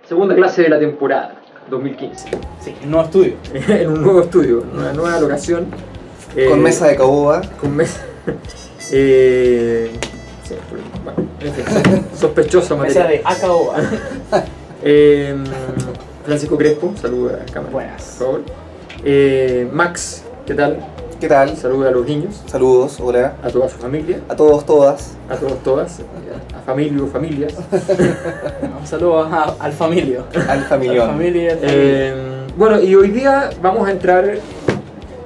Segunda clase de la temporada, 2015. Sí, un nuevo estudio. En un nuevo estudio, en una nueva locación. Con mesa de caoba. Con mesa. Sí, bueno, en fin, sospechoso Mesa material. de Acaoba. Francisco Crespo, saluda a la cámara. Buenas. Por favor. Max, ¿qué tal? ¿Qué tal? Saluda a los niños, Saludos, hola. a toda su familia, A todos, todas. a todos, todas, a familia o familias. Un saludo al familio. Al familión. Familia. Bueno, y hoy día vamos a entrar,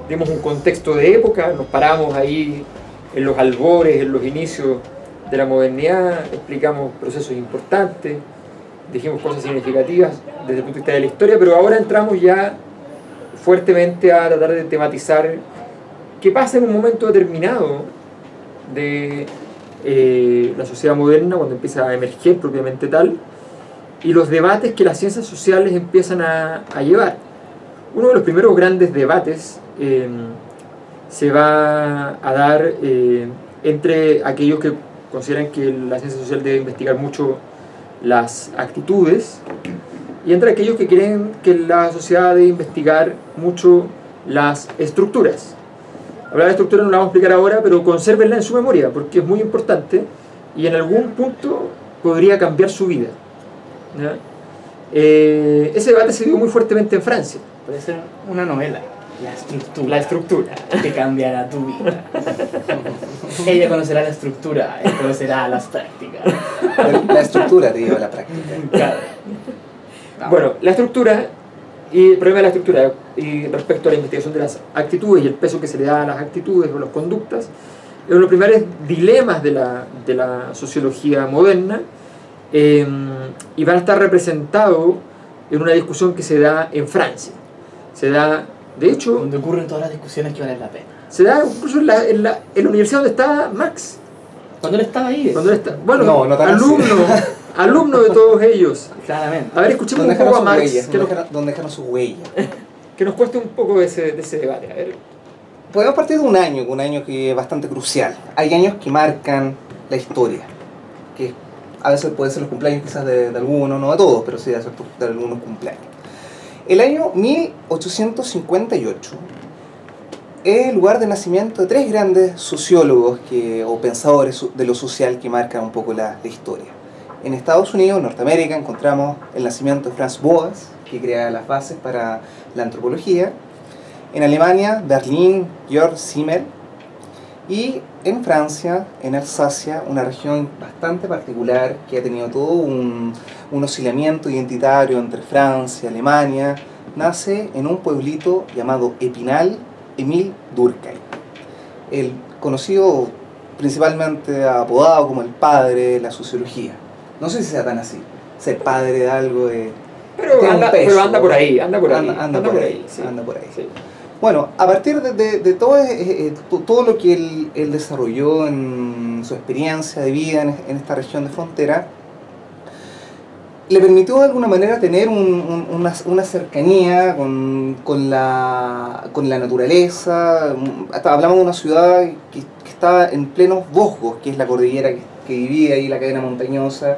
dimos un contexto de época, nos paramos ahí en los albores, en los inicios de la modernidad, explicamos procesos importantes, dijimos cosas significativas desde el punto de vista de la historia, pero ahora entramos ya fuertemente a tratar de tematizar qué pasa en un momento determinado de la sociedad moderna, cuando empieza a emerger propiamente tal, y los debates que las ciencias sociales empiezan a llevar. Uno de los primeros grandes debates se va a dar entre aquellos que consideran que la ciencia social debe investigar mucho las actitudes y entre aquellos que creen que la sociedad debe investigar mucho las estructuras. Hablar de estructura no la vamos a explicar ahora, pero consérvenla en su memoria porque es muy importante y en algún punto podría cambiar su vida, ¿ya? Ese debate se dio muy fuertemente en Francia. Puede ser una novela. La estructura. La estructura. Que cambiará tu vida. Ella conocerá la estructura y conocerá las prácticas. La estructura te lleva a la práctica. Claro. Bueno, la estructura y el problema de la estructura y respecto a la investigación de las actitudes y el peso que se le da a las actitudes o las conductas es uno de los primeros dilemas de la sociología moderna y van a estar representados en una discusión que se da en Francia. Se da, de hecho, Donde ocurren todas las discusiones que valen la pena. se da incluso en la universidad donde está Max. Cuando él estaba ahí. Cuando él está, bueno, No tan así. alumno de todos ellos. Claramente. A ver, escuchemos Donde un poco a dejaron sus Marx, huellas. Donde dejaron sus huellas. que nos cueste un poco de ese debate. A ver. Podemos partir de un año que es bastante crucial. Hay años que marcan la historia, que a veces pueden ser los cumpleaños quizás de algunos, no de todos, pero sí de algunos cumpleaños. El año 1858 es el lugar de nacimiento de tres grandes sociólogos o pensadores de lo social que marcan un poco la historia. En Estados Unidos, Norteamérica, encontramos el nacimiento de Franz Boas, que crea las bases para la antropología. En Alemania, Berlín, Georg Simmel. Y en Francia, en Alsacia, una región bastante particular que ha tenido todo un oscilamiento identitario entre Francia y Alemania, nace en un pueblito llamado Epinal, Émile Durkheim. El conocido principalmente apodado como el padre de la sociología. No sé si sea tan así, ser padre de algo Pero tiene un anda, peso. pero anda por ahí, anda por ahí. Anda por ahí, sí. anda por ahí. Sí. Bueno, a partir de todo lo que él desarrolló en su experiencia de vida en esta región de frontera, le permitió de alguna manera tener una cercanía con la naturaleza. Hablamos de una ciudad que estaba en plenos bosques, que es la cordillera que divide ahí la cadena montañosa,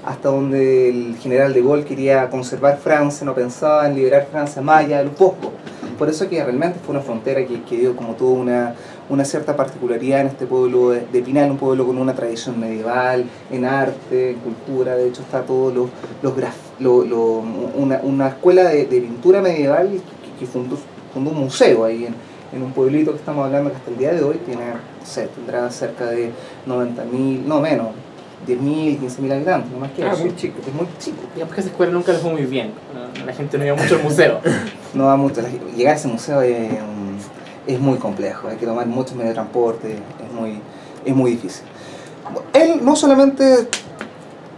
hasta donde el general de Gaulle quería conservar Francia, no pensaba en liberar Francia más allá de los bosques. Por eso que realmente fue una frontera que dio como toda una cierta particularidad en este pueblo de Epinal, un pueblo con una tradición medieval, en arte, en cultura. De hecho está todo una escuela de pintura medieval que fundó un museo ahí en un pueblito que estamos hablando que hasta el día de hoy tiene, no sé, tendrá cerca de 90.000, no menos, 10.000, 15.000 habitantes, no más que eso. Muy chico. Es muy chico. Ya porque esa escuela nunca le fue muy bien. La gente no iba mucho al museo. No va mucho. Llegar a ese museo es muy complejo, hay que tomar muchos medios de transporte, es muy difícil. Él no solamente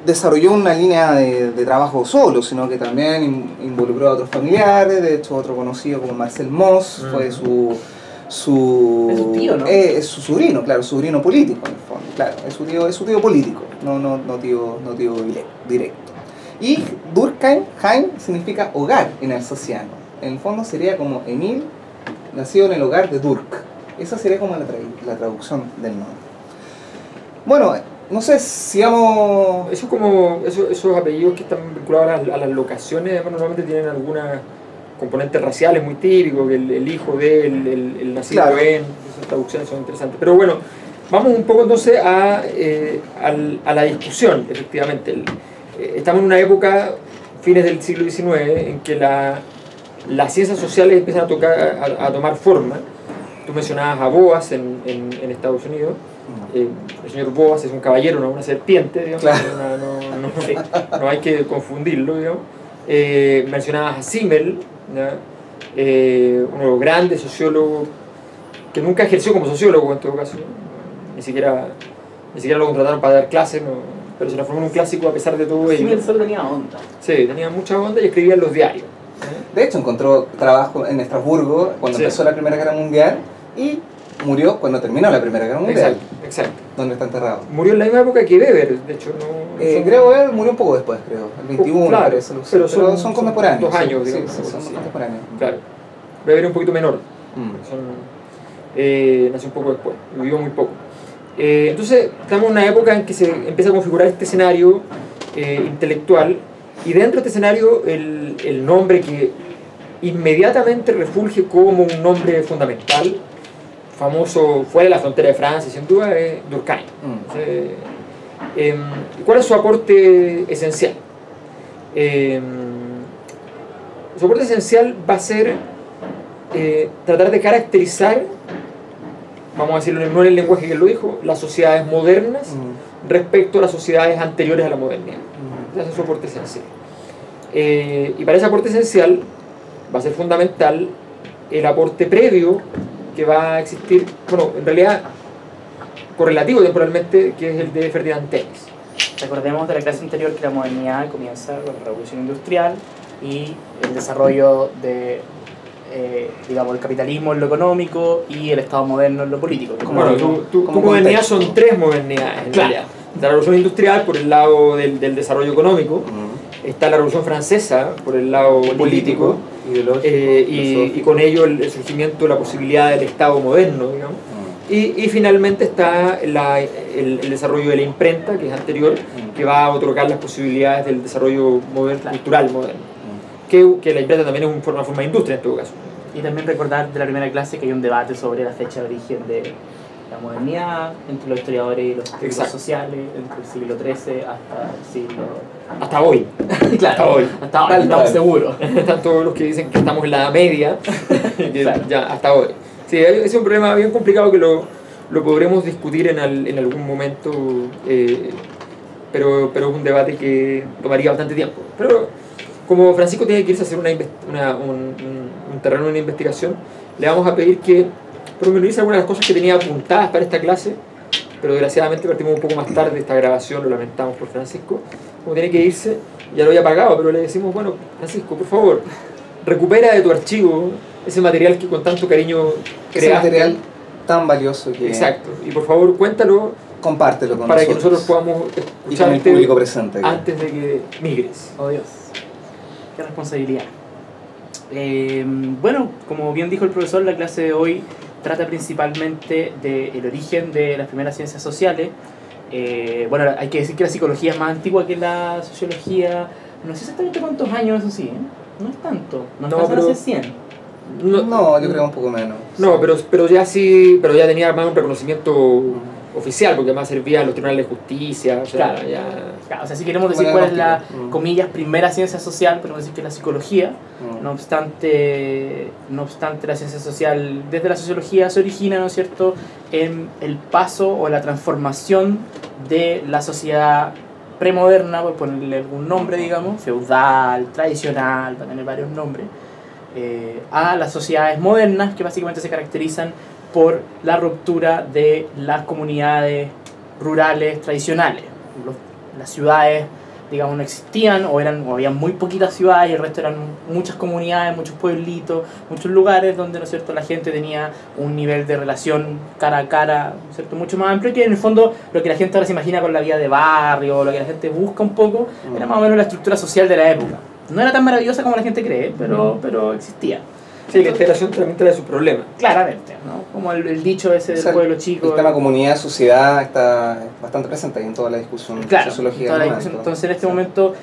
desarrolló una línea de trabajo solo, sino que también involucró a otros familiares. De hecho, otro conocido como Marcel Mauss fue su Es su tío, ¿no? Es su sobrino, claro, su sobrino político en el fondo, claro, es su tío político, no tío directo. Y Durkheim, Heim significa hogar en alsaciano. En el fondo sería como Emil, nacido en el hogar de Durk. Esa sería como la traducción del nombre. Bueno, no sé, sigamos... Eso como esos apellidos que están vinculados a las locaciones, además, normalmente tienen algunas componentes raciales muy típicos, que el hijo de, el nacido Claro. en, esas traducciones son interesantes. Pero bueno, vamos un poco entonces a la discusión, efectivamente. Estamos en una época, fines del siglo XIX, en que las ciencias sociales empiezan a tomar forma. Tú mencionabas a Boas en Estados Unidos. El señor Boas es un caballero, no una serpiente, digamos. Claro. No hay que confundirlo, digamos. Mencionabas a Simmel, ¿ya? Uno de los grandes sociólogos que nunca ejerció como sociólogo en todo caso, ¿no? ni siquiera lo contrataron para dar clases, ¿no? Pero se transformó en un clásico a pesar de todo ello. Simmel solo tenía onda. Sí, tenía mucha onda y escribía en los diarios. De hecho, encontró trabajo en Estrasburgo cuando Sí. empezó la Primera Guerra Mundial y murió cuando terminó la Primera Guerra Mundial. Exacto. ¿Dónde está enterrado? Murió en la misma época que Weber, de hecho. No, Creo que murió un poco después, creo. El 21, Claro, parece, no sé, pero son son contemporáneos. 2 años, sí, digamos, sí, son sí. contemporáneos. Claro. Weber era un poquito menor. Mm. Nació un poco después, vivió muy poco. Entonces, estamos en una época en que se empieza a configurar este escenario intelectual, y dentro de este escenario el nombre que inmediatamente refulge como un nombre fundamental, famoso fuera de la frontera de Francia, sin duda, es Durkheim. ¿Cuál es su aporte esencial? Su aporte esencial va a ser tratar de caracterizar, vamos a decirlo no en el lenguaje que él lo dijo, las sociedades modernas respecto a las sociedades anteriores a la modernidad. Ese es su aporte esencial. Y para ese aporte esencial va a ser fundamental el aporte previo que va a existir, bueno, en realidad correlativo temporalmente, que es el de Ferdinand Tönnies. Recordemos de la clase anterior que la modernidad comienza con la revolución industrial y el desarrollo de, digamos, el capitalismo en lo económico y el Estado moderno en lo político. Bueno, tu modernidad son 3 modernidades en realidad. La revolución industrial por el lado del desarrollo económico, está la revolución francesa por el lado político, ideológico, y con ello el surgimiento de la posibilidad del Estado moderno, digamos. Y finalmente está el desarrollo de la imprenta, que es anterior, que va a otorgar las posibilidades del desarrollo moderno, cultural moderno. Que la imprenta también es una forma de industria en todo caso. Y también recordar de la primera clase que hay un debate sobre la fecha de origen de la modernidad entre los historiadores y los críticos sociales, entre el siglo XIII hasta el siglo... Hasta hoy. Claro, hasta hoy, estamos seguros. Están todos los que dicen que estamos en la Edad Media, que Claro. ya hasta hoy. Sí, es un problema bien complicado que lo podremos discutir en algún momento, pero es un debate que tomaría bastante tiempo. Pero como Francisco tiene que irse a hacer un terreno de una investigación, le vamos a pedir que promeniorice algunas de las cosas que tenía apuntadas para esta clase, pero desgraciadamente partimos un poco más tarde esta grabación, lo lamentamos por Francisco. Como tiene que irse, ya lo había pagado, pero le decimos, bueno, Francisco, por favor, recupera de tu archivo ese material que con tanto cariño creaste. Ese material tan valioso que... Exacto, y por favor cuéntalo Compártelo con para nosotros. que nosotros podamos y con el escucharte público presente. antes de que migres. Oh Dios, qué responsabilidad. Bueno, como bien dijo el profesor, la clase de hoy trata principalmente del origen de las primeras ciencias sociales. Bueno, hay que decir que la psicología es más antigua que la sociología. No sé exactamente cuántos años, eso sí, ¿eh? No es tanto, no pero- hace 100. No, yo creo un poco menos. No, pero ya sí, pero ya tenía más un reconocimiento oficial, porque además servía a los tribunales de justicia, o sea, Claro. ya... Claro, o sea, si queremos decir Bueno, cuál es la, diagnóstico. comillas, primera ciencia social, podemos decir que es la psicología. Mm. No obstante, la ciencia social desde la sociología se origina, ¿no es cierto?, en el paso o la transformación de la sociedad premoderna, por ponerle algún nombre, digamos, feudal, tradicional, va a tener varios nombres, a las sociedades modernas, que básicamente se caracterizan por la ruptura de las comunidades rurales tradicionales. Las ciudades, digamos, no existían o había muy poquitas ciudades y el resto eran muchas comunidades, muchos pueblitos, muchos lugares donde, ¿no es cierto?, la gente tenía un nivel de relación cara a cara, ¿no es cierto?, mucho más amplio, que en el fondo lo que la gente ahora se imagina con la vida de barrio, lo que la gente busca un poco, era más o menos la estructura social de la época. No era tan maravillosa como la gente cree, pero existía. Sí, Sí, la integración también trae sus problemas. Claramente, ¿no? Como el dicho ese del pueblo chico. El tema comunidad, sociedad está bastante presente ahí en toda la discusión sociológica. Toda la discusión. Entonces, en este momento,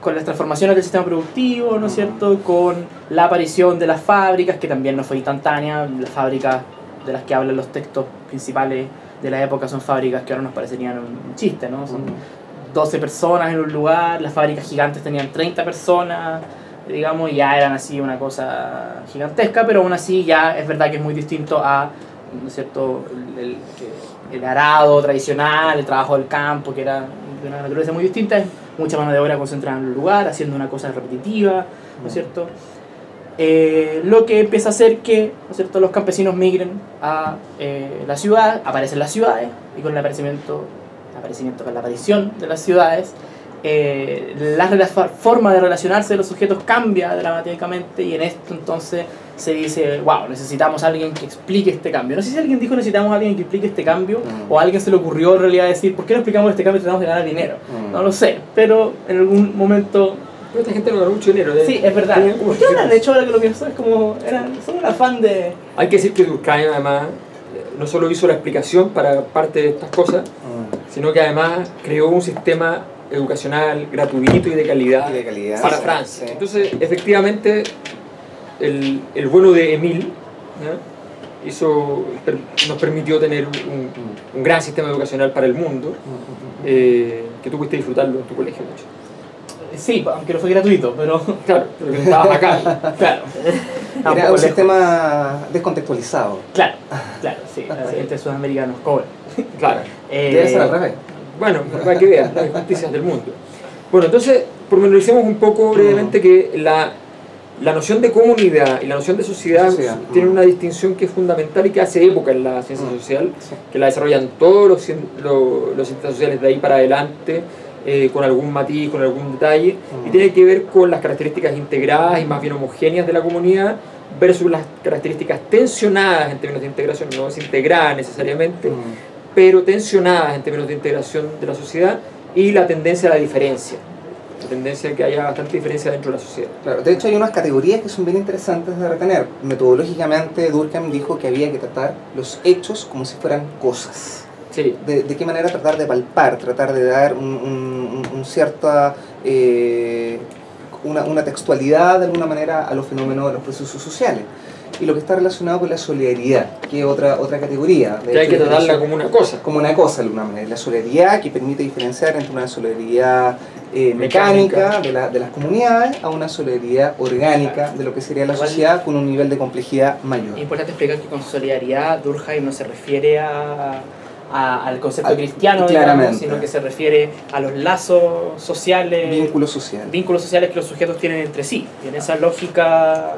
con las transformaciones del sistema productivo, ¿no es cierto? Con la aparición de las fábricas, que también no fue instantánea, las fábricas de las que hablan los textos principales de la época son fábricas que ahora nos parecerían un chiste, ¿no? Son 12 personas en un lugar, las fábricas gigantes tenían 30 personas, digamos, y ya eran así una cosa gigantesca, pero aún así ya es verdad que es muy distinto a, ¿no es cierto?, el arado tradicional, el trabajo del campo, que era de una naturaleza muy distinta, es mucha mano de obra concentrada en un lugar, haciendo una cosa repetitiva, ¿no es cierto? Lo que empieza a hacer que, ¿no es cierto?, los campesinos migren a la ciudad, aparecen las ciudades, y con la aparición de las ciudades, la forma de relacionarse de los sujetos cambia dramáticamente, y en esto entonces se dice, wow, necesitamos a alguien que explique este cambio. No sé si alguien dijo necesitamos a alguien que explique este cambio, o a alguien se le ocurrió en realidad decir, ¿por qué no explicamos este cambio y tratamos de ganar dinero? No lo sé, pero en algún momento... Pero esta gente no ganó mucho dinero. Sí, es verdad. ¿Por qué habrán hecho ahora que lo pienso? Es como, son un afán de... Hay que decir que Durkheim además no solo hizo la explicación para parte de estas cosas, sino que además creó un sistema educacional gratuito y de calidad, para Francia. Sí. Entonces, efectivamente, el vuelo de Émile, ¿no?, nos permitió tener un gran sistema educacional para el mundo, que tú pudiste disfrutarlo en tu colegio, mucho. Sí, aunque no fue gratuito, pero... Claro, pero que estabas acá. Claro. Era un sistema descontextualizado. Claro, sí. La gente de Sudamérica nos cobra. Claro. Debe ser al revés. Bueno, para que vean las injusticias del mundo. Bueno, entonces, pormenorizemos un poco brevemente que la noción de comunidad y la noción de sociedad tienen una distinción que es fundamental y que hace época en la ciencia social, que la desarrollan todos los cientistas sociales de ahí para adelante, con algún matiz, con algún detalle, y tiene que ver con las características integradas y más bien homogéneas de la comunidad versus las características tensionadas en términos de integración, no es integrada necesariamente, pero tensionadas en términos de integración de la sociedad, y la tendencia a la diferencia, la tendencia a que haya bastante diferencia dentro de la sociedad. Claro, de hecho hay unas categorías que son bien interesantes de retener. Metodológicamente Durkheim dijo que había que tratar los hechos como si fueran cosas. Sí. De qué manera tratar de palpar, tratar de dar un cierta, una textualidad de alguna manera a los fenómenos de los procesos sociales. Y lo que está relacionado con la solidaridad, que es otra categoría. Que hay que tratarla como una cosa. Como una cosa, de alguna manera. La solidaridad que permite diferenciar entre una solidaridad mecánica de las comunidades a una solidaridad orgánica de lo que sería la sociedad con un nivel de complejidad mayor. Es importante explicar que con solidaridad Durkheim no se refiere al concepto cristiano, digamos, sino que se refiere a los lazos sociales, vínculos sociales que los sujetos tienen entre sí. Y en esa lógica,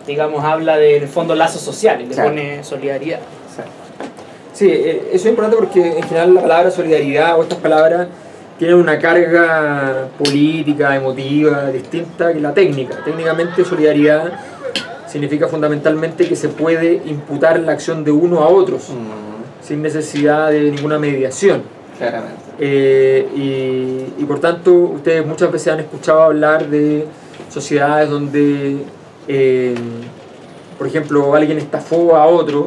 digamos, habla de, en el fondo, lazos sociales, le pone solidaridad. Sí, eso es importante porque en general la palabra solidaridad o estas palabras tienen una carga política, emotiva, distinta que la técnica. Técnicamente solidaridad significa fundamentalmente que se puede imputar la acción de uno a otros, sin necesidad de ninguna mediación. Claramente. Y por tanto, ustedes muchas veces han escuchado hablar de sociedades donde, por ejemplo, alguien estafó a otro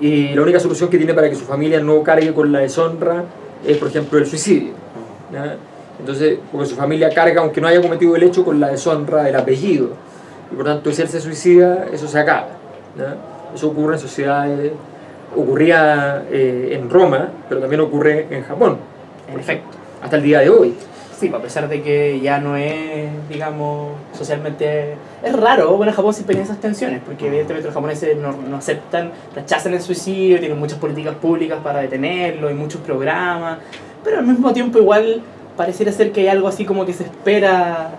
y la única solución que tiene para que su familia no cargue con la deshonra es, por ejemplo, el suicidio, ¿ya? Entonces, porque su familia carga, aunque no haya cometido el hecho, con la deshonra del apellido. Y por tanto, si él se suicida, eso se acaba, ¿ya? Eso ocurre en sociedades... Ocurría en Roma, pero también ocurre en Japón, En efecto. hasta el día de hoy. Sí, a pesar de que ya no es, digamos, socialmente... Es raro, bueno, en Japón siempre hay esas tensiones, porque evidentemente los japoneses no aceptan, rechazan el suicidio, tienen muchas políticas públicas para detenerlo y muchos programas, pero al mismo tiempo igual pareciera ser que hay algo así como que se espera...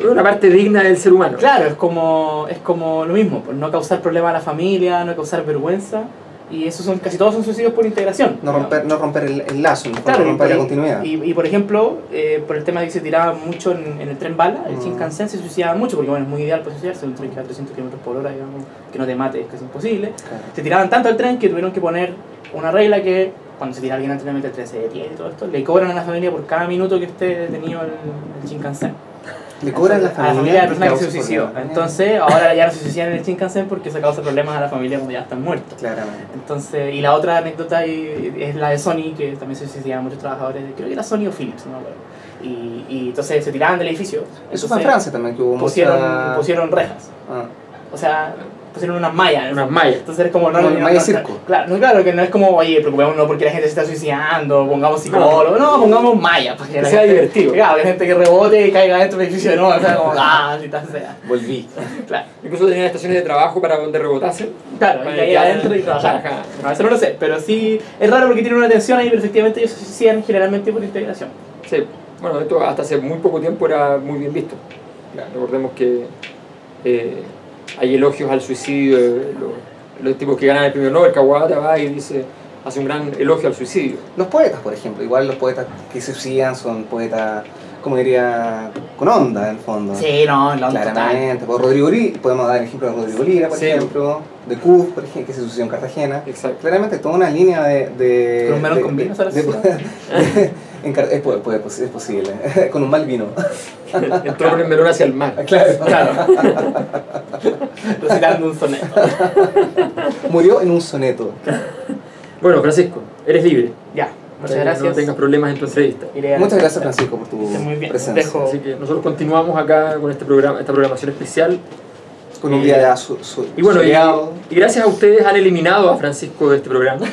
Una parte digna del ser humano. Claro, es como lo mismo, pues no causar problema a la familia, no causar vergüenza. Y esos casi todos son suicidios por integración. No romper el lazo, claro, no romper la continuidad. Y por ejemplo, por el tema de que se tiraba mucho en el tren bala, el Shinkansen se suicidaba mucho, porque bueno, es muy ideal para suicidarse, un tren que va a 300 km/h, digamos, que no te mate, es casi imposible. Claro. Se tiraban tanto al tren que tuvieron que poner una regla que cuando se tira alguien al tren, el tren se detiene y todo esto, le cobran a la familia por cada minuto que esté detenido el Shinkansen. Le cobran a la a la familia familia de la persona que se causa suicidó. problemas. Entonces, ahora ya no se suicidan en el Shinkansen porque eso causa problemas a la familia cuando ya están muertos. Claramente. Entonces, y la otra anécdota es la de Sony, que también se suicidaban muchos trabajadores, creo que era Sony o Philips, no me acuerdo. Y entonces se tiraban del edificio. Eso fue en Entonces, Francia también, que hubo pusieron rejas. Ah. O sea, pusieron unas mallas. Unas mallas. Entonces es como Como el malla circo. Claro, que no es como, oye, preocupémonos porque la gente se está suicidando, pongamos psicólogos, no, pongamos mallas. Para que la sea gente, divertido. Claro, que la gente que rebote y caiga dentro del edificio de nuevo, o sea, como, si tal sea. Volví. Claro. Incluso tenían estaciones de trabajo para donde rebotasen. Claro, y Para caer que- adentro y trabajar. Ajá. No, eso no lo sé, pero sí es raro porque tienen una tensión ahí, pero efectivamente ellos se suicidan generalmente por integración. Sí, bueno, esto hasta hace muy poco tiempo era muy bien visto. Recordemos que hay elogios al suicidio, los tipos que ganan el premio Nobel, Kawabata va y dice, hace un gran elogio al suicidio. Los poetas, por ejemplo, igual los poetas que se suicidan son poetas, como diría, con onda en el fondo. Sí, no, la onda total. Claramente. Por Rodrigo Lira, podemos dar el ejemplo de Rodrigo Lira, por Sí. ejemplo, de Cuf, por ejemplo, que se suicidó en Cartagena. Exacto. Claramente toda una línea de ¿Con un melón con vino, sabes? es posible, con un mal vino. Entró con el melón hacia el mar. Claro. Claro. Recitando un soneto. Murió en un soneto. Bueno, Francisco, eres libre. Ya, muchas No gracias. tengas problemas en tu entrevista. Iré a- Muchas gracias, Francisco, por tu Esté muy bien. presencia. Dejo- Así que nosotros continuamos acá con este programa, esta programación especial. Con un día ya Y bueno, soleado. y gracias a ustedes han eliminado a Francisco de este programa.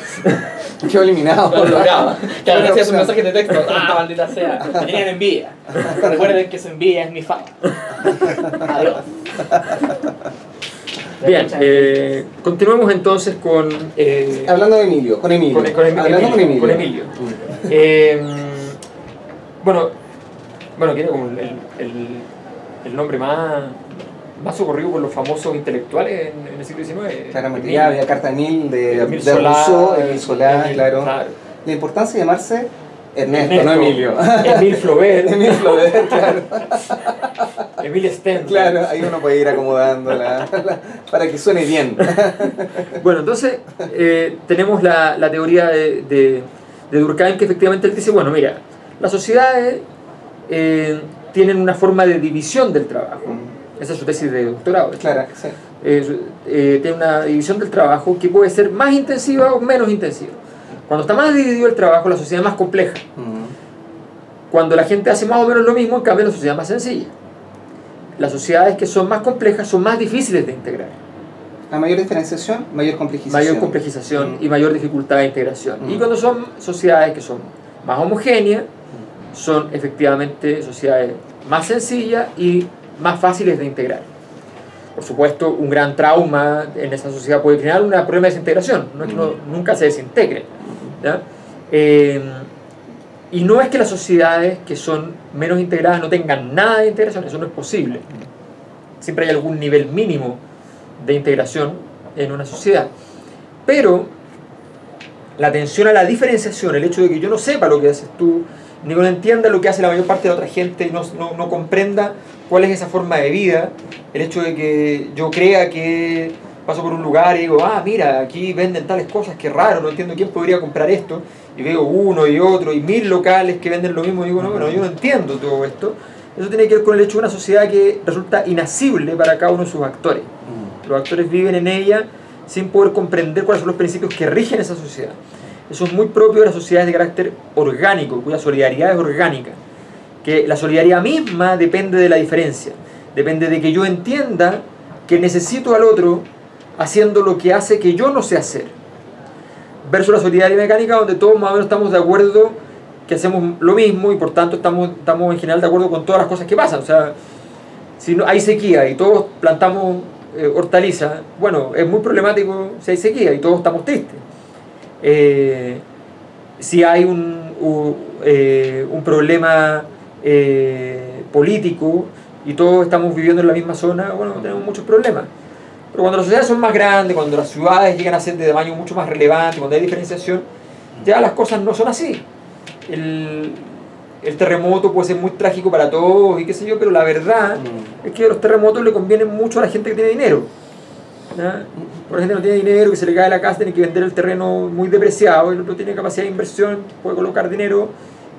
Quedó eliminado. Lo lograba. Claro, Bueno, hacía sus o sea, mensajes de texto. Maldita sea. Tenían envidia. Recuerden que su envidia es mi fama. Adiós. Bien, continuemos entonces con... Hablando de Emilio, con Emilio. Hablando con Emilio. Con Emilio. Bueno, que era como el nombre más socorrido por los famosos intelectuales en el siglo XIX. Claramente, Emilio. ya había carta Emil de Solá, Rousseau, Emil Solá, Emil, claro. La importancia de llamarse Ernesto, no Emilio. Emil Flaubert. Emil Flaubert, claro. Emil Stenz. Claro, ahí uno puede ir acomodándola para que suene bien. Bueno, entonces tenemos la teoría de Durkheim, que efectivamente él dice, bueno, mira, las sociedades tienen una forma de división del trabajo. Esa es su tesis de doctorado. Claro, sí. Tiene una división del trabajo que puede ser más intensiva o menos intensiva. Cuando está más dividido el trabajo, la sociedad es más compleja. Cuando la gente hace más o menos lo mismo, en cambio la sociedad es más sencilla. Las sociedades que son más complejas son más difíciles de integrar. La mayor diferenciación, mayor complejización. Mayor complejización y mayor dificultad de integración. Y cuando son sociedades que son más homogéneas, son efectivamente sociedades más sencillas y más fáciles de integrar. Por supuesto, un gran trauma en esa sociedad puede crear un problema de desintegración, no es que nunca se desintegre. ¿Ya? Y no es que las sociedades que son menos integradas no tengan nada de integración, eso no es posible. Siempre hay algún nivel mínimo de integración en una sociedad. Pero la atención a la diferenciación, el hecho de que yo no sepa lo que haces tú, ni que no entienda lo que hace la mayor parte de la otra gente, y no comprenda cuál es esa forma de vida, el hecho de que yo crea que paso por un lugar y digo, mira, aquí venden tales cosas, qué raro, no entiendo quién podría comprar esto, y veo uno y otro y 1000 locales que venden lo mismo, y digo, no, bueno, yo no entiendo todo esto. Eso tiene que ver con el hecho de una sociedad que resulta inasible para cada uno de sus actores. Los actores viven en ella sin poder comprender cuáles son los principios que rigen esa sociedad. Eso es muy propio de las sociedades de carácter orgánico, cuya solidaridad es orgánica. Que la solidaridad misma depende de la diferencia. Depende de que yo entienda que necesito al otro haciendo lo que hace que yo no sé hacer. Versus la solidaridad mecánica, donde todos más o menos estamos de acuerdo que hacemos lo mismo y por tanto estamos en general de acuerdo con todas las cosas que pasan. O sea, si no, hay sequía y todos plantamos hortalizas, bueno, es muy problemático si hay sequía y todos estamos tristes. Si hay un problema político y todos estamos viviendo en la misma zona, bueno, tenemos muchos problemas. Pero cuando las sociedades son más grandes, cuando las ciudades llegan a ser de tamaño mucho más relevante, cuando hay diferenciación, ya las cosas no son así. El terremoto puede ser muy trágico para todos y qué sé yo, pero la verdad es que los terremotos le convienen mucho a la gente que tiene dinero. ¿Ya? Por la gente que no tiene dinero, que se le cae la casa, tiene que vender el terreno muy depreciado, y el otro tiene capacidad de inversión, puede colocar dinero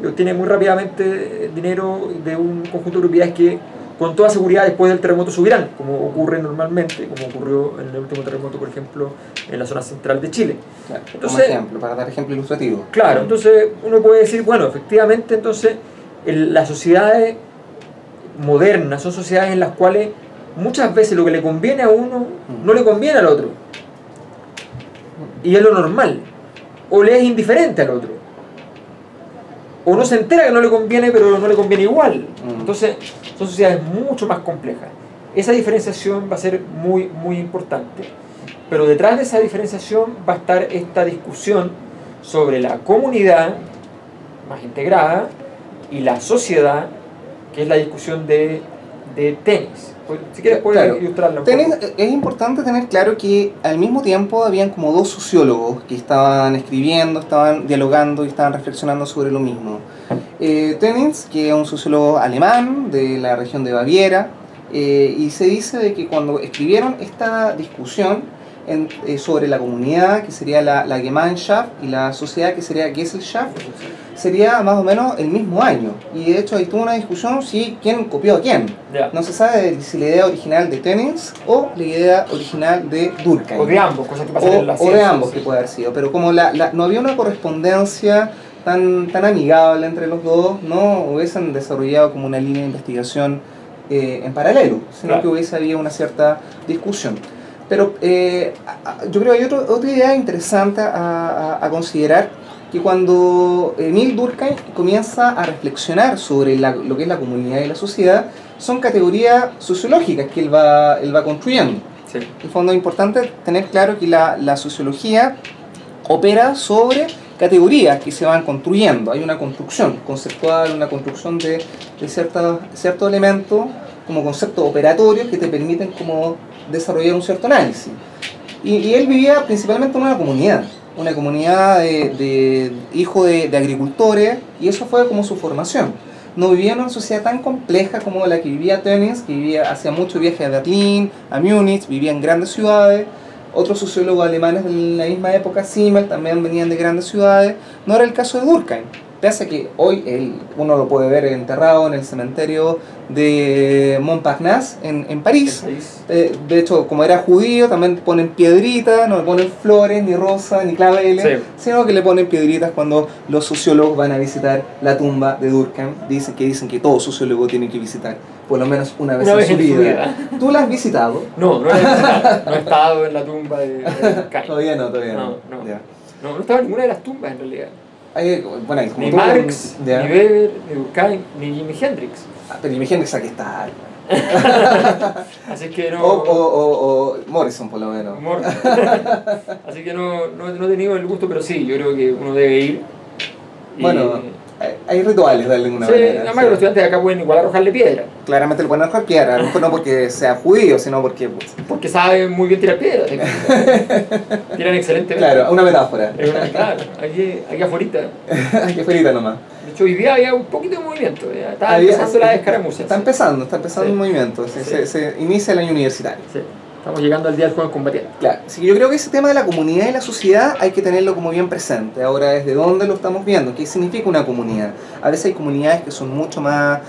y obtiene muy rápidamente dinero de un conjunto de propiedades que con toda seguridad después del terremoto subirán, como ocurre normalmente, como ocurrió en el último terremoto, por ejemplo, en la zona central de Chile. Claro, Entonces, como ejemplo, para dar ejemplo ilustrativo. claro, entonces uno puede decir, bueno, efectivamente, entonces las sociedades modernas son sociedades en las cuales muchas veces lo que le conviene a uno no le conviene al otro. Y es lo normal. O le es indiferente al otro. O no se entera que no le conviene, pero no le conviene igual. Entonces, son sociedades mucho más complejas. Esa diferenciación va a ser muy, muy importante. Pero detrás de esa diferenciación va a estar esta discusión sobre la comunidad más integrada y la sociedad, que es la discusión de Tenis. Si quieres puedes Claro. ilustrarla un poco. Es importante tener claro que al mismo tiempo habían como dos sociólogos que estaban escribiendo, estaban dialogando y estaban reflexionando sobre lo mismo. Tönnies, que es un sociólogo alemán de la región de Baviera, y se dice de que cuando escribieron esta discusión sobre la comunidad, que sería la Gemeinschaft, y la sociedad, que sería Gesellschaft, sería más o menos el mismo año. Y de hecho ahí tuvo una discusión si quién copió a quién. Ya. No se sabe si la idea original de Tönnies o la idea original de Durkheim. O de ambos, cosas que pasan en la O ciencia. de ambos, que puede haber sido. Pero como no había una correspondencia tan amigable entre los dos, no hubiesen desarrollado como una línea de investigación en paralelo, sino Claro. que hubiese habido una cierta discusión. Pero yo creo que hay otra idea interesante a considerar, que cuando Emil Durkheim comienza a reflexionar sobre lo que es la comunidad y la sociedad, son categorías sociológicas que él va construyendo. Sí. En el fondo es importante tener claro que la sociología opera sobre categorías que se van construyendo. Hay una construcción conceptual, una construcción de ciertos elementos como conceptos operatorios que te permiten como desarrollar un cierto análisis. Y él vivía principalmente en una comunidad de hijos de agricultores, y eso fue como su formación. No vivía en una sociedad tan compleja como la que vivía Tönnies, que hacía muchos viajes a Berlín, a Múnich, vivía en grandes ciudades. Otros sociólogos alemanes de la misma época, Simmel, también venían de grandes ciudades. No era el caso de Durkheim. Pese a que hoy uno lo puede ver enterrado en el cementerio de Montparnasse en París. De hecho, como era judío, también ponen piedritas, no le ponen flores, ni rosas, ni claveles, Sí. sino que le ponen piedritas cuando los sociólogos van a visitar la tumba de Durkheim. Dicen que todo sociólogo tiene que visitar por lo menos una vez en su vida. ¿Tú la has visitado? No he visitado. No he estado en la tumba de Durkheim. Todavía no. No. Ya. No estaba en ninguna de las tumbas en realidad. Bueno, como Ni tú, Marx, ya. ni Weber, ni Durkheim, ni Jimi Hendrix. Pero Jimi Hendrix aquí está. Así que no. O Morrison, por lo menos. Así que no he tenido el gusto, pero sí, yo creo que uno debe ir. Y- Bueno, hay rituales de alguna sí, manera. nada más que los estudiantes de acá pueden igual arrojarle piedra, Claramente le pueden arrojar piedra, a lo mejor no porque sea judío, sino porque, pues, porque saben muy bien tirar piedra. Tiran excelentemente. claro, una metáfora. Claro, aquí afuera. Qué ferita nomás. De hecho, hoy día había un poquito de movimiento. Estaba Había- empezando la escaramuza. Está empezando Sí. el movimiento, se inicia el año universitario. Sí. Estamos llegando al día del joven combatiente. Claro, sí, yo creo que ese tema de la comunidad y la sociedad hay que tenerlo como bien presente. Ahora, ¿desde dónde lo estamos viendo? ¿Qué significa una comunidad? A veces hay comunidades que son mucho más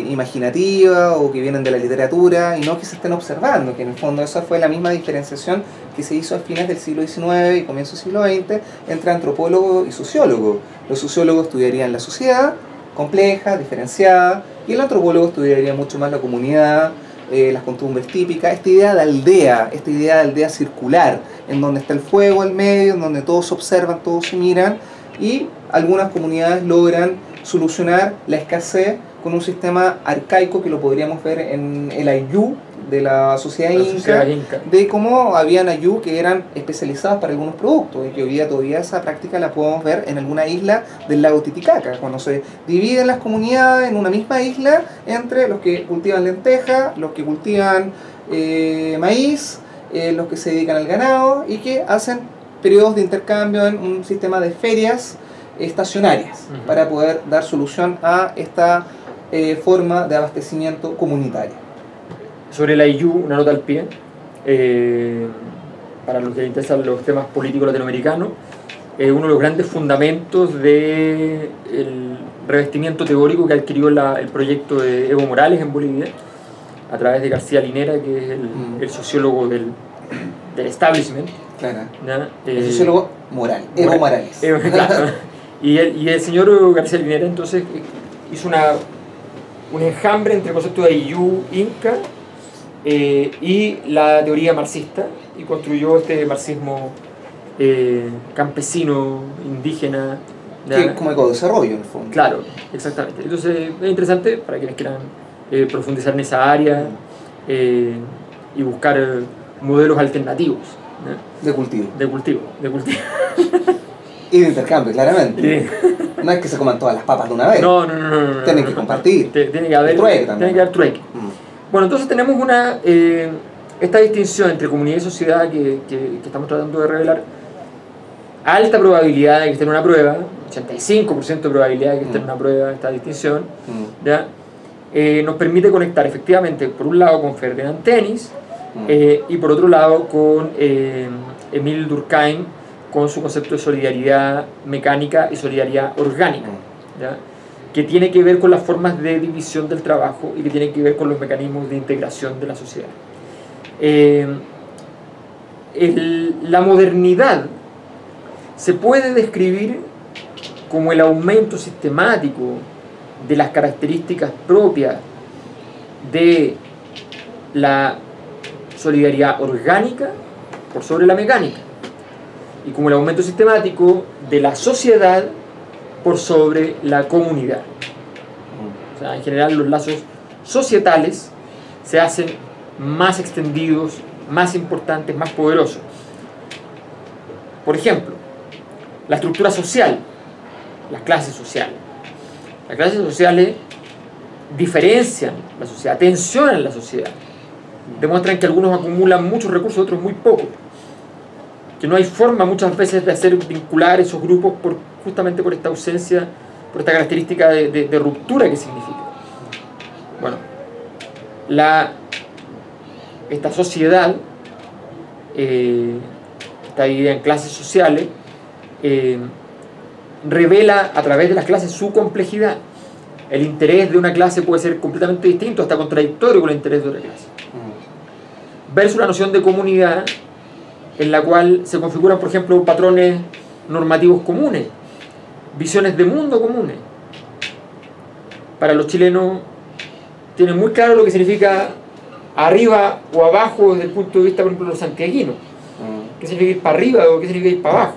imaginativas o que vienen de la literatura y no que se estén observando, que en el fondo esa fue la misma diferenciación que se hizo a fines del siglo XIX y comienzo del siglo XX entre antropólogos y sociólogos. Los sociólogos estudiarían la sociedad compleja, diferenciada, y el antropólogo estudiaría mucho más la comunidad, las costumbres típicas, esta idea de aldea circular, en donde está el fuego al medio, en donde todos se observan, todos se miran, y algunas comunidades logran solucionar la escasez con un sistema arcaico que lo podríamos ver en el Ayllu de la sociedad inca, de cómo habían Ayllu que eran especializados para algunos productos, y que hoy día todavía esa práctica la podemos ver en alguna isla del lago Titicaca, cuando se dividen las comunidades en una misma isla entre los que cultivan lentejas, los que cultivan maíz, los que se dedican al ganado, y que hacen periodos de intercambio en un sistema de ferias estacionarias para poder dar solución a esta forma de abastecimiento comunitario. Sobre la IU, una nota al pie, para los que interesan los temas políticos latinoamericanos, uno de los grandes fundamentos del revestimiento teórico que adquirió el proyecto de Evo Morales en Bolivia, a través de García Linera, que es el sociólogo del establishment. Claro. ¿Ya? El sociólogo Morales, Evo Morales. Claro. Y el señor García Linera entonces hizo un enjambre entre el concepto de Ayllu Inca y la teoría marxista, y construyó este marxismo campesino, indígena. Que es como ecodesarrollo en el fondo. Claro, exactamente. Entonces es interesante para quienes quieran profundizar en esa área y buscar modelos alternativos, ¿no? De cultivo. De cultivo. Y de intercambio, claramente. No es que se coman todas las papas de una vez. No. Tienen que compartir. Tiene que haber trueque también. Tiene que haber trueque. Bueno, entonces tenemos esta distinción entre comunidad y sociedad que estamos tratando de revelar. Alta probabilidad de que esté en una prueba, 85% de probabilidad de que esté en una prueba esta distinción, ¿ya? Nos permite conectar efectivamente, por un lado con Ferdinand Tönnies y por otro lado con Émile Durkheim, con su concepto de solidaridad mecánica y solidaridad orgánica, ¿ya? Que tiene que ver con las formas de división del trabajo y que tiene que ver con los mecanismos de integración de la sociedad. La modernidad se puede describir como el aumento sistemático de las características propias de la solidaridad orgánica por sobre la mecánica, y como el aumento sistemático de la sociedad por sobre la comunidad. O sea, en general los lazos societales se hacen más extendidos, más importantes, más poderosos. Por ejemplo, la estructura social, las clases sociales. Las clases sociales diferencian la sociedad, tensionan la sociedad, demuestran que algunos acumulan muchos recursos, otros muy pocos, que no hay forma muchas veces de hacer vincular esos grupos justamente por esta ausencia, por esta característica de ruptura que significa. Bueno, esta sociedad está dividida en clases sociales, revela a través de las clases su complejidad. El interés de una clase puede ser completamente distinto, hasta contradictorio con el interés de otra clase. Versus la noción de comunidad, en la cual se configuran, por ejemplo, patrones normativos comunes, visiones de mundo comunes. Para los chilenos tienen muy claro lo que significa arriba o abajo desde el punto de vista, por ejemplo, de los santiaguinos. ¿Qué significa ir para arriba o qué significa ir para abajo?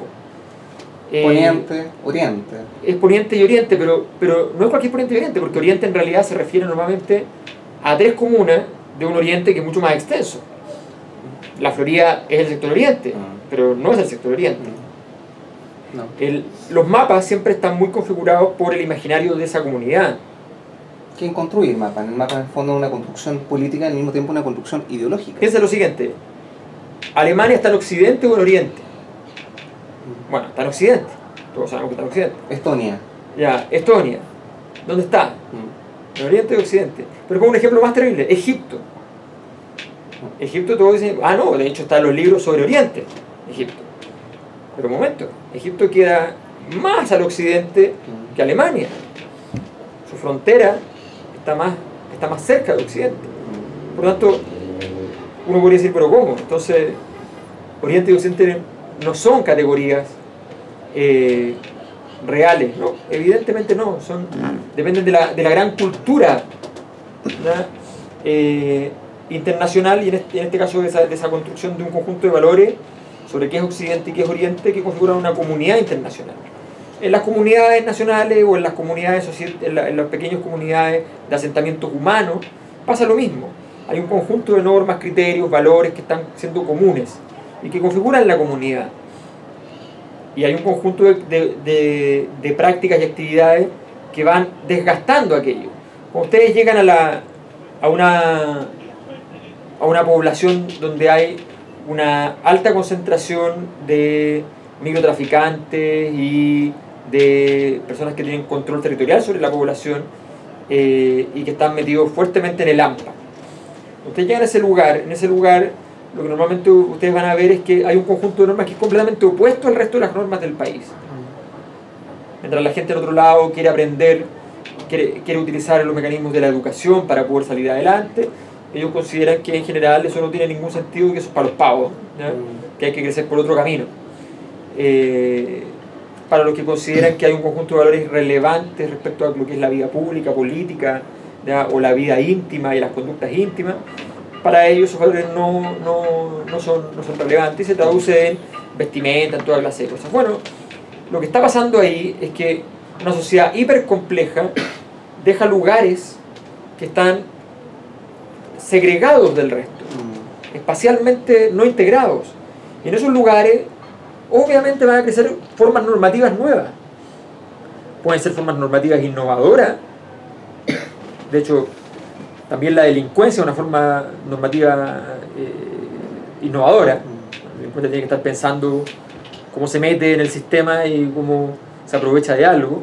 Poniente, oriente. Es poniente y oriente, pero no es cualquier poniente y oriente, porque oriente en realidad se refiere normalmente a tres comunas de un oriente que es mucho más extenso. La Florida es el sector oriente, pero no es el sector oriente. No. Los mapas siempre están muy configurados por el imaginario de esa comunidad. ¿Quién construye el mapa? El mapa en el fondo es una construcción política y al mismo tiempo una construcción ideológica. Piensa lo siguiente: ¿Alemania está en occidente o en oriente? Bueno, está en occidente, todos sabemos que está en occidente. Estonia. Ya, Estonia, ¿dónde está? ¿En oriente o occidente? Pero como un ejemplo más terrible, Egipto. Egipto, todos dicen, no, de hecho están los libros sobre Oriente, Egipto. Pero un momento, Egipto queda más al occidente que Alemania. Su frontera está más cerca de Occidente. Por lo tanto, uno podría decir, pero ¿cómo? Entonces, Oriente y Occidente no son categorías reales, ¿no? Evidentemente no, dependen de la gran cultura, internacional, y en este caso de esa construcción de un conjunto de valores sobre qué es Occidente y qué es Oriente, que configuran una comunidad internacional. En las comunidades nacionales o en las comunidades en las pequeñas comunidades de asentamientos humanos pasa lo mismo. Hay un conjunto de normas, criterios, valores que están siendo comunes y que configuran la comunidad. Y hay un conjunto de prácticas y actividades que van desgastando aquello. Cuando ustedes llegan a una población donde hay una alta concentración de microtraficantes y de personas que tienen control territorial sobre la población y que están metidos fuertemente en el AMPA. Ustedes llegan a ese lugar, en ese lugar lo que normalmente ustedes van a ver es que hay un conjunto de normas que es completamente opuesto al resto de las normas del país. Mientras la gente en otro lado quiere aprender, quiere utilizar los mecanismos de la educación para poder salir adelante, ellos consideran que en general eso no tiene ningún sentido, que eso es para los pavos, ¿ya? Que hay que crecer por otro camino. Para los que consideran que hay un conjunto de valores relevantes respecto a lo que es la vida pública, política, ¿ya? O la vida íntima y las conductas íntimas, para ellos esos valores no son relevantes y se traduce en vestimenta, en toda clase de cosas. Bueno, lo que está pasando ahí es que una sociedad hipercompleja deja lugares que están segregados del resto, espacialmente no integrados. Y en esos lugares, obviamente van a crecer formas normativas nuevas. Pueden ser formas normativas innovadoras. De hecho, también la delincuencia es una forma normativa innovadora. El delincuente tiene que estar pensando cómo se mete en el sistema y cómo se aprovecha de algo,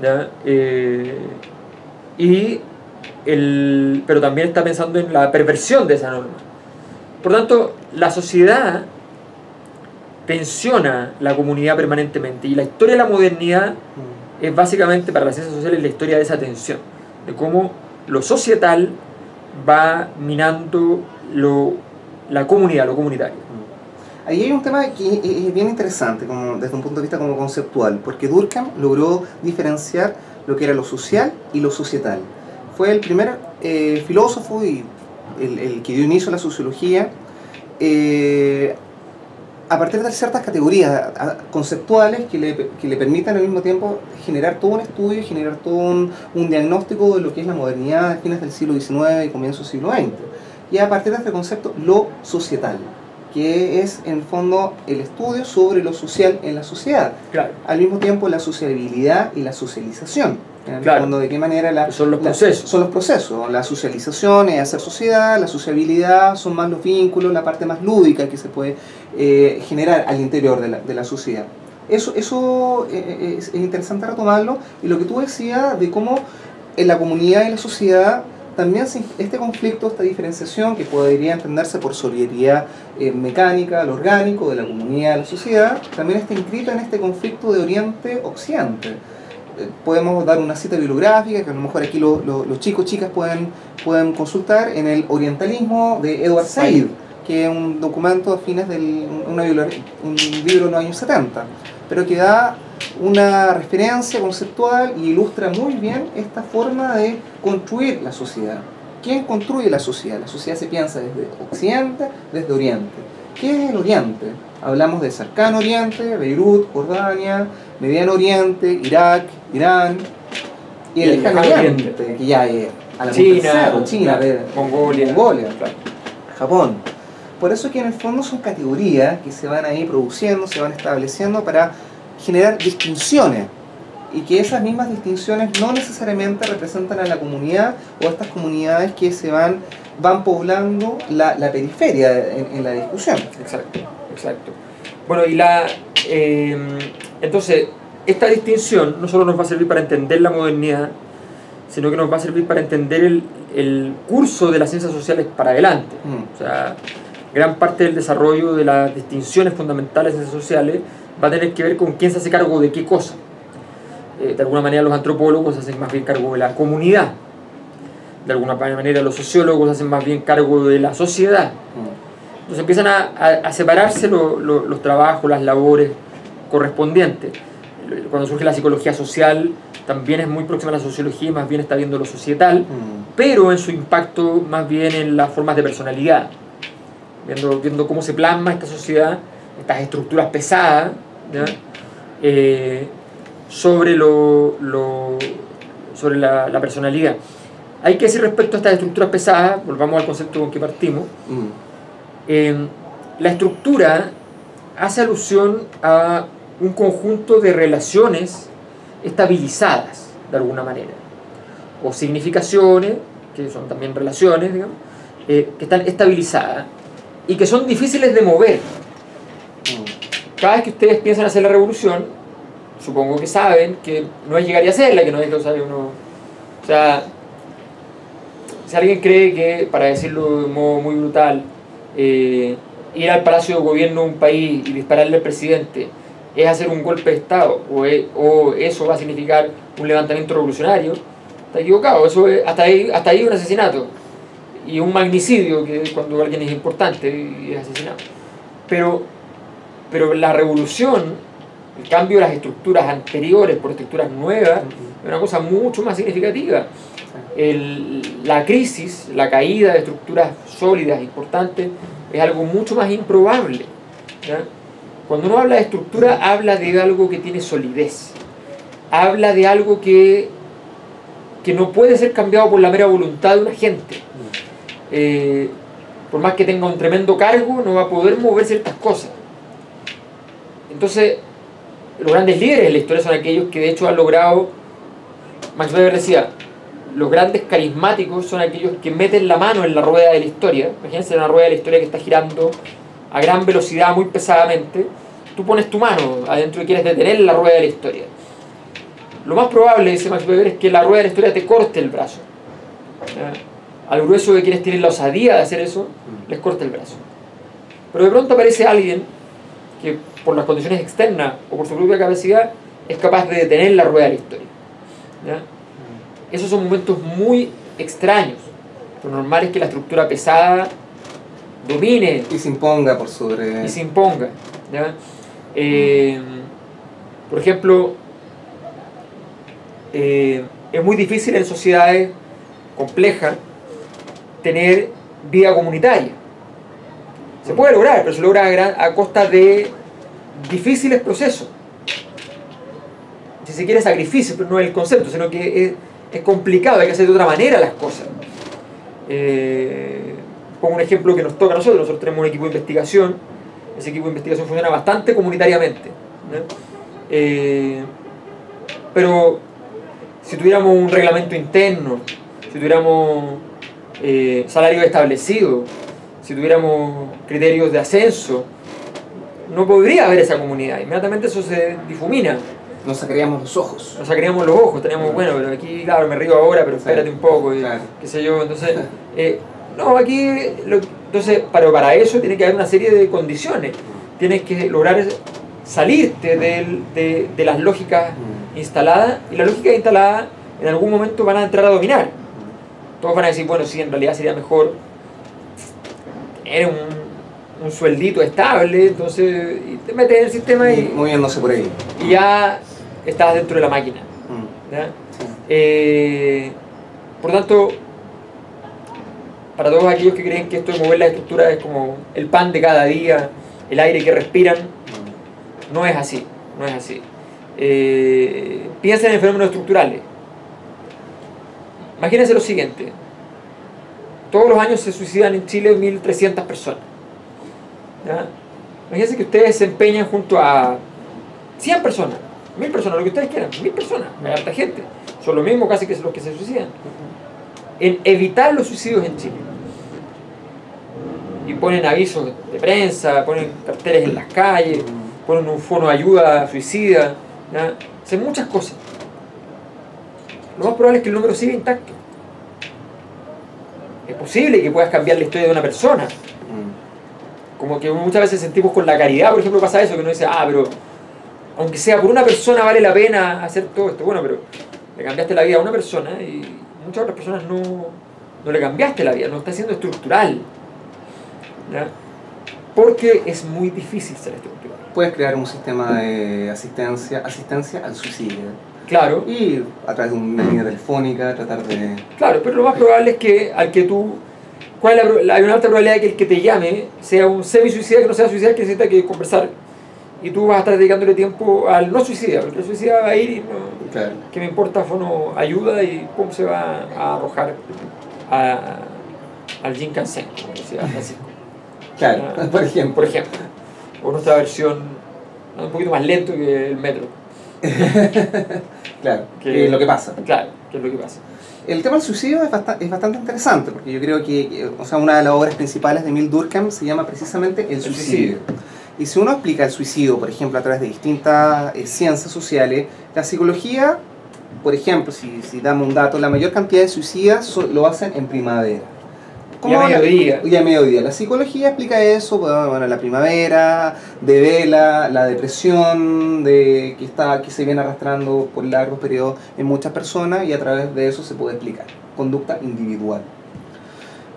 ¿ya? Pero también está pensando en la perversión de esa norma. Por tanto, la sociedad tensiona la comunidad permanentemente, y la historia de la modernidad es básicamente, para las ciencias sociales, la historia de esa tensión, de cómo lo societal va minando la comunidad, lo comunitario. Ahí hay un tema que es bien interesante desde un punto de vista como conceptual, porque Durkheim logró diferenciar lo que era lo social y lo societal. Fue el primer filósofo y el que dio inicio a la sociología a partir de ciertas categorías conceptuales que le permitan al mismo tiempo generar todo un estudio y generar todo un diagnóstico de lo que es la modernidad de fines del siglo XIX y comienzos del siglo XX. Y a partir de este concepto, lo societal, que es en el fondo el estudio sobre lo social en la sociedad. Claro. Al mismo tiempo la sociabilidad y la socialización. En el Claro. fondo, de qué manera Son los procesos. son los procesos. La socialización es hacer sociedad, la sociabilidad son más los vínculos, la parte más lúdica que se puede generar al interior de la sociedad. Eso es interesante retomarlo, y lo que tú decías de cómo en la comunidad y la sociedad también este conflicto, esta diferenciación que podría entenderse por solidaridad mecánica, lo orgánico de la comunidad y la sociedad, también está inscrita en este conflicto de Oriente-Occidente. Podemos dar una cita bibliográfica que a lo mejor aquí los chicos, chicas pueden consultar, en el Orientalismo de Edward Said, que es un documento a fines de un libro de los años 70, pero que da una referencia conceptual y ilustra muy bien esta forma de construir la sociedad. ¿Quién construye la sociedad? La sociedad se piensa desde Occidente, desde Oriente. ¿Qué es el Oriente? Hablamos de Cercano Oriente, Beirut, Jordania, Mediano Oriente, Irak, Irán, y el Lejano Oriente, que ya es a la China, Mongolia, claro, Japón. Por eso que en el fondo son categorías que se van a ir produciendo, se van estableciendo para generar distinciones, y que esas mismas distinciones no necesariamente representan a la comunidad o a estas comunidades que se van poblando la periferia en la discusión. Exacto. Bueno, entonces, esta distinción no solo nos va a servir para entender la modernidad, sino que nos va a servir para entender el curso de las ciencias sociales para adelante. O sea, gran parte del desarrollo de las distinciones fundamentales de ciencias sociales va a tener que ver con quién se hace cargo de qué cosa. De alguna manera los antropólogos se hacen más bien cargo de la comunidad. De alguna manera los sociólogos se hacen más bien cargo de la sociedad. Entonces empiezan a separarse los trabajos, las labores correspondientes. Cuando surge la psicología social, también es muy próxima a la sociología y más bien está viendo lo societal, pero en su impacto más bien en las formas de personalidad. Viendo cómo se plasma esta sociedad, estas estructuras pesadas, ¿ya? Sobre la personalidad. Hay que decir respecto a estas estructuras pesadas, volvamos al concepto con que partimos, la estructura hace alusión a un conjunto de relaciones estabilizadas de alguna manera, o significaciones, que son también relaciones, digamos, que están estabilizadas y que son difíciles de mover. Cada vez que ustedes piensan hacer la revolución, supongo que saben que no es llegar y hacerla, que no es que, o sea, si alguien cree que, para decirlo de un modo muy brutal, ir al Palacio de Gobierno de un país y dispararle al presidente es hacer un golpe de Estado o eso va a significar un levantamiento revolucionario, está equivocado. Eso es, hasta ahí un asesinato y un magnicidio, que es cuando alguien es importante y es asesinado. Pero la revolución, el cambio de las estructuras anteriores por estructuras nuevas, es una cosa mucho más significativa. La crisis, la caída de estructuras sólidas, importantes, es algo mucho más improbable, ¿ya? Cuando uno habla de estructura, habla de algo que tiene solidez, habla de algo que no puede ser cambiado por la mera voluntad de una gente. Por más que tenga un tremendo cargo, no va a poder mover ciertas cosas. Entonces, los grandes líderes de la historia son aquellos que de hecho han logrado, Max Weber decía, los grandes carismáticos son aquellos que meten la mano en la rueda de la historia. Imagínense una rueda de la historia que está girando a gran velocidad, muy pesadamente. Tú pones tu mano adentro y quieres detener la rueda de la historia. Lo más probable, dice Max Weber, es que la rueda de la historia te corte el brazo. Al grueso de quienes tienen la osadía de hacer eso, les corta el brazo. Pero de pronto aparece alguien que por las condiciones externas o por su propia capacidad es capaz de detener la rueda de la historia, ¿ya? Esos son momentos muy extraños. Lo normal es que la estructura pesada domine y se imponga por sobre... y se imponga, ¿ya? Por ejemplo, es muy difícil en sociedades complejas tener vida comunitaria. Se puede lograr, pero se logra a costa de difíciles procesos. Si se quiere, sacrificio, pero no es el concepto, sino que es complicado, hay que hacer de otra manera las cosas. Pongo un ejemplo que nos toca a nosotros. Nosotros tenemos un equipo de investigación. Ese equipo de investigación funciona bastante comunitariamente, ¿no? Pero si tuviéramos un reglamento interno, si tuviéramos salario establecido, si tuviéramos criterios de ascenso, no podría haber esa comunidad. Inmediatamente eso se difumina. Nos sacaríamos los ojos. Nos sacaríamos los ojos, teníamos, bueno, pero aquí, claro, me río ahora, pero espérate un poco, claro. Qué sé yo. Entonces, no, aquí, entonces, para eso tiene que haber una serie de condiciones. Tienes que lograr salirte de las lógicas instaladas, y las lógicas instaladas en algún momento van a entrar a dominar. Todos van a decir, bueno, sí, en realidad sería mejor tener un sueldito estable, entonces y te metes en el sistema y moviéndose por ahí. Y ya estás dentro de la máquina, ¿ya? Por tanto, para todos aquellos que creen que esto de mover la estructura es como el pan de cada día, el aire que respiran, no es así, no es así. Piensen en fenómenos estructurales. Imagínense lo siguiente: todos los años se suicidan en Chile 1.300 personas, ¿ya? Imagínense que ustedes se empeñan junto a 100 personas, 1.000 personas, lo que ustedes quieran, 1.000 personas, hay harta gente, son lo mismo casi que los que se suicidan, en evitar los suicidios en Chile. Y ponen avisos de prensa, ponen carteles en las calles, ponen un fono de ayuda suicida, ¿ya? Hacen muchas cosas. Lo más probable es que el número siga intacto. Es posible que puedas cambiar la historia de una persona. Como que muchas veces sentimos con la caridad, por ejemplo, pasa eso, que uno dice, pero aunque sea por una persona vale la pena hacer todo esto. Bueno, pero le cambiaste la vida a una persona y muchas otras personas no le cambiaste la vida, no está siendo estructural, ¿ya? Porque es muy difícil ser estructural. Puedes crear un sistema de asistencia al suicidio. Claro. Y a través de una línea telefónica tratar de... Claro, pero lo más probable es que al que tú... hay una alta probabilidad de que el que te llame sea un semi-suicida que no sea suicida, que necesita que conversar. Y tú vas a estar dedicándole tiempo al no suicida, porque el suicida va a ir y no... Claro. Que me importa, fono ayuda y pum, se va a arrojar al Shinkansen, como decía Francisco. Claro, por ejemplo. O nuestra versión, un poquito más lento que el metro. Claro, que es lo que pasa. Claro, que es lo que pasa. El tema del suicidio es bastante interesante, porque yo creo que una de las obras principales de Emile Durkheim se llama precisamente El suicidio. Y si uno explica el suicidio, por ejemplo, a través de distintas ciencias sociales, la psicología, por ejemplo, si damos un dato, la mayor cantidad de suicidas lo hacen en primavera. Y a mediodía. Y a mediodía. La psicología explica eso, bueno, la primavera, devela la depresión que se viene arrastrando por largos periodos en muchas personas, y a través de eso se puede explicar. Conducta individual.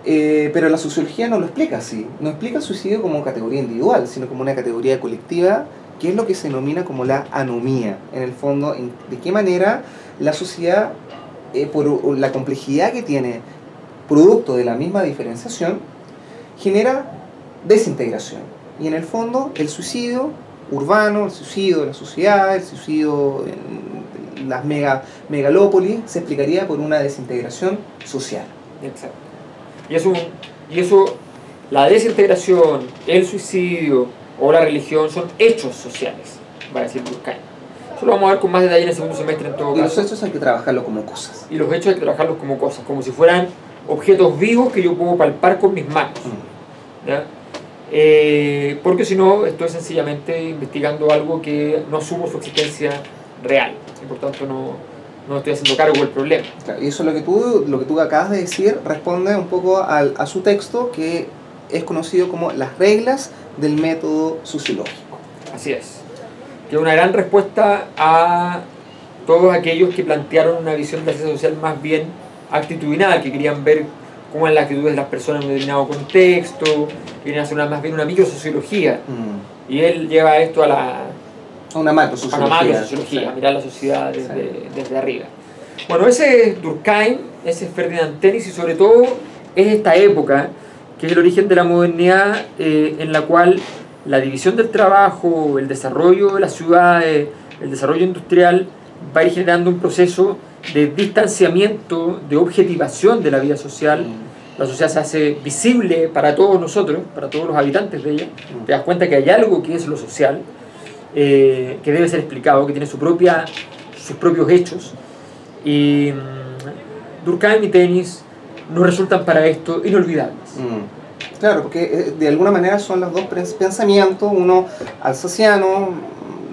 Pero la sociología no lo explica así. No explica el suicidio como categoría individual, sino como una categoría colectiva, que es lo que se denomina como la anomía. En el fondo, de qué manera la sociedad, por la complejidad que tiene, producto de la misma diferenciación, genera desintegración. Y en el fondo, el suicidio urbano, el suicidio de la sociedad, el suicidio en las megalópolis, se explicaría por una desintegración social. Exacto. Y eso, la desintegración, el suicidio o la religión son hechos sociales, va a decir Durkheim. Eso lo vamos a ver con más detalle en el segundo semestre en todo caso. Y los hechos hay que trabajarlo como cosas. Y los hechos hay que trabajarlos como cosas, como si fueran objetos vivos que yo puedo palpar con mis manos. ¿Ya? Porque si no, estoy sencillamente investigando algo que no asumo su existencia real. Y por tanto no estoy haciendo cargo del problema. Claro, y eso lo que tú acabas de decir responde un poco a su texto, que es conocido como Las reglas del método sociológico. Así es. Que es una gran respuesta a todos aquellos que plantearon una visión de la ciencia social más bien actitudinal, que querían ver cómo eran las actitudes de las personas en un determinado contexto, querían hacer más bien una microsociología. Y él lleva esto a una macrosociología, a mirar la sociedad desde arriba. Bueno, ese es Durkheim, ese es Ferdinand Tönnies, y sobre todo es esta época, que es el origen de la modernidad, en la cual la división del trabajo, el desarrollo de las ciudades, el desarrollo industrial, va a ir generando un proceso de distanciamiento, de objetivación de la vida social. La sociedad se hace visible para todos nosotros, para todos los habitantes de ella. Te das cuenta que hay algo que es lo social, que debe ser explicado, que tiene sus propios hechos. Y Durkheim y Tönnies nos resultan para esto inolvidables. Claro, porque de alguna manera son los dos pensamientos, uno alsaciano,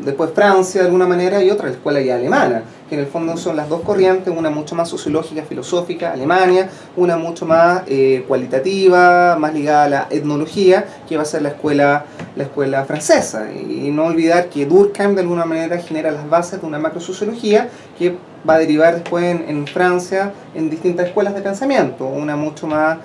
después Francia de alguna manera, y otra la escuela ya alemana, que en el fondo son las dos corrientes, una mucho más sociológica, filosófica, Alemania, una mucho más cualitativa, más ligada a la etnología, que va a ser la escuela francesa. Y no olvidar que Durkheim de alguna manera genera las bases de una macrosociología que va a derivar después en Francia en distintas escuelas de pensamiento, una mucho más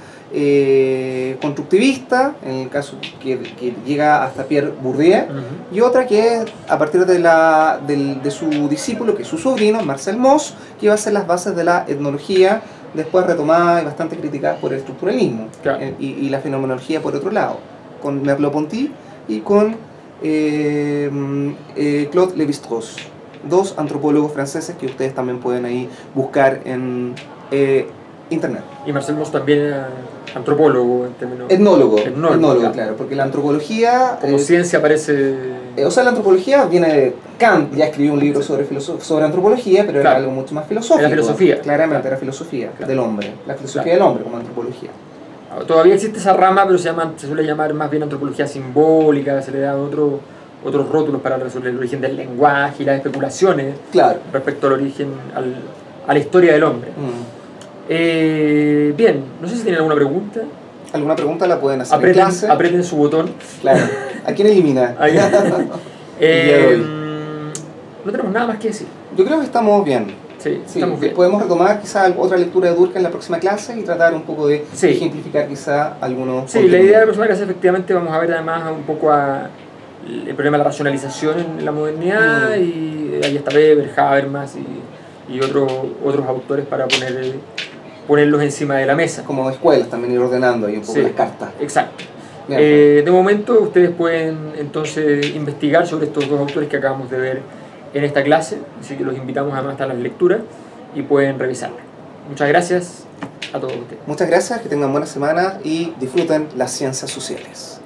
constructivista, en el caso que llega hasta Pierre Bourdieu, y otra que es a partir de su discípulo, que es su sobrino, Marcel Mauss, que va a ser las bases de la etnología, después retomada y bastante criticada por el estructuralismo, claro, y la fenomenología por otro lado, con Merleau-Ponty y con Claude Lévi-Strauss, dos antropólogos franceses que ustedes también pueden ahí buscar en internet. Y Marcel Mauss también era antropólogo en términos... Etnólogo, claro, porque la antropología... Como ciencia parece... o sea, la antropología viene de Kant, ya escribió un libro sobre antropología, pero era algo mucho más filosófico. Era filosofía. Claramente, era filosofía del hombre, la filosofía del hombre como antropología. Todavía existe esa rama, pero se suele llamar más bien antropología simbólica, se le da otros rótulos para resolver el origen del lenguaje y las especulaciones respecto al origen, a la historia del hombre. Bien, no sé si tienen alguna pregunta. ¿Alguna pregunta la pueden hacer en clase? Aprieten su botón. Claro. ¿A quién elimina? No tenemos nada más que decir. Yo creo que estamos bien. Sí, estamos bien. Podemos retomar quizá otra lectura de Durkheim en la próxima clase y tratar un poco de ejemplificar quizá algunos... Sí, la idea de la próxima clase efectivamente vamos a ver además un poco el problema de la racionalización en la modernidad, y ahí está Weber, Habermas y otros autores para ponerlos encima de la mesa. Como escuelas también ir ordenando ahí un poco las cartas. Exacto. De momento ustedes pueden entonces investigar sobre estos dos autores que acabamos de ver en esta clase, así que los invitamos además a las lecturas y pueden revisarlas. Muchas gracias a todos ustedes. Muchas gracias, que tengan buena semana y disfruten las ciencias sociales.